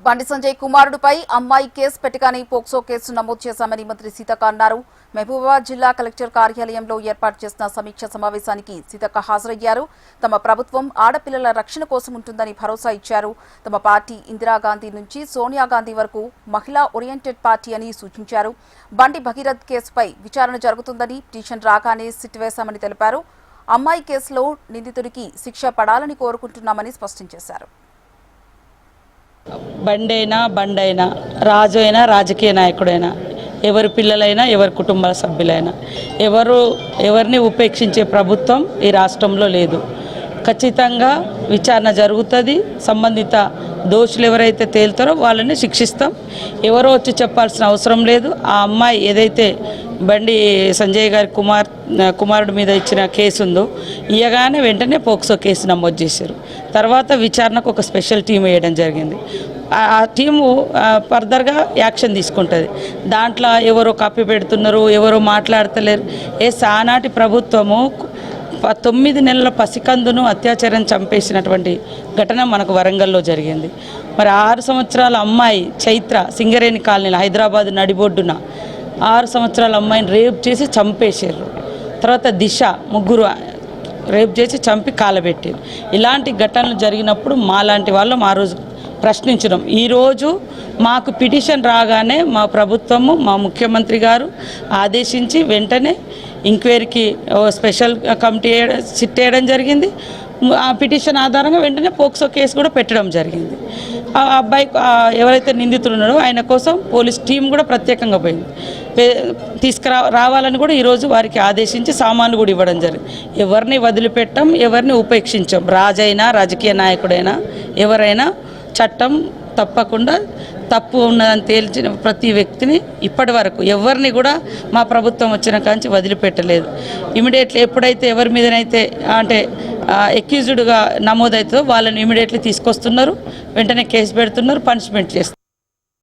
బండి సంజయ్ కుమారుడిపై అమ్మాయి కేసు పెట్టగానే POCSO case నమోదు చేశామని మంత్రి సీతక్క అన్నారు. మహబూబాబాద్ జిల్లా కలెక్టర్ కార్యాలయంలో ఏర్పాటు చేసిన సమీక్ష సమావేశానికి సీతక్క హాజరయ్యారు. తమ ప్రభుత్వం ఆడపిల్లల రక్షణ కోసం ఉంటుందని భరోసా ఇచ్చారు. తమ పార్టీ ఇందిరాగాంధీ నుంచి సోనియా గాంధీ వరకు మహిళా ఓరియంటెడ్ పార్టీ అని సూచించారు. బండి భగీరథ్ కేసుపై విచారణ జరుగుతుందని పిటిషన్ రాగానే సిట్ వేశామని తెలిపారు. అమ్మాయి కేసులో నిందితుడికి శిక్ష పడాలని కోరుకుంటున్నామని స్పష్టం చేశారు. బండైనా రాజు అయినా రాజకీయ నాయకుడైనా ఎవరి పిల్లలైనా ఎవరి కుటుంబ సభ్యులైనా ఎవరిని ఉపేక్షించే ప్రభుత్వం ఈ రాష్ట్రంలో లేదు. ఖచ్చితంగా విచారణ జరుగుతుంది. సంబంధిత దోషులు ఎవరైతే తేలుతారో వాళ్ళని శిక్షిస్తాం. ఎవరో వచ్చి చెప్పాల్సిన అవసరం లేదు. ఆ అమ్మాయి ఏదైతే బండి సంజయ్ గారి కుమారుడి మీద ఇచ్చిన కేసు ఉందో ఇయ్యగానే వెంటనే పోక్సో కేసు నమోదు చేశారు. తర్వాత విచారణకు ఒక స్పెషల్ టీం వేయడం జరిగింది. ఆ టీము ఫర్దర్గా యాక్షన్ తీసుకుంటుంది. దాంట్లో ఎవరో కాపీ పెడుతున్నారు, ఎవరో మాట్లాడతలేరు. ఆనాటి ప్రభుత్వము 9 నెలల పసికందును అత్యాచారం చంపేసినటువంటి ఘటన మనకు వరంగల్లో జరిగింది. మరి 6 సంవత్సరాల అమ్మాయి చైత్ర సింగరేణి కాలనీలో హైదరాబాద్ నడిబొడ్డున 6 సంవత్సరాల అమ్మాయిని రేప్ చేసి చంపేశారు. తర్వాత దిశ ముగ్గురు రేప్ చేసి చంపి కాలబెట్టారు. ఇలాంటి ఘటనలు జరిగినప్పుడు మాలాంటి వాళ్ళం ఆ రోజు ప్రశ్నించడం. ఈరోజు మాకు పిటిషన్ రాగానే మా ప్రభుత్వము మా ముఖ్యమంత్రి గారు ఆదేశించి వెంటనే ఎంక్వైరీకి స్పెషల్ కమిటీ సిట్ వేయడం జరిగింది. ఆ పిటిషన్ ఆధారంగా వెంటనే పోక్సో కేసు కూడా పెట్టడం జరిగింది. ఆ అబ్బాయి ఎవరైతే నిందితులు ఉన్నారో ఆయన కోసం పోలీస్ టీం కూడా ప్రత్యేకంగా పోయింది. రావాలని కూడా ఈరోజు వారికి ఆదేశించి సామాన్లు కూడా ఇవ్వడం జరిగింది. ఎవరిని వదిలిపెట్టం, ఎవరిని ఉపేక్షించాం. రాజైనా రాజకీయ నాయకుడైనా ఎవరైనా చట్టం తప్పకుండా తప్పు ఉన్నదని తేల్చిన ప్రతి వ్యక్తిని ఇప్పటి వరకు ఎవరిని కూడా మా ప్రభుత్వం వచ్చిన కాంచి వదిలిపెట్టలేదు. ఇమీడియట్లీ ఎప్పుడైతే ఎవరి మీదనైతే అంటే ఎక్యూజ్డ్గా నమోదవుతుందో వాళ్ళని ఇమీడియట్లీ తీసుకొస్తున్నారు, వెంటనే కేసు పెడుతున్నారు, పనిష్మెంట్ చేస్తున్నారు.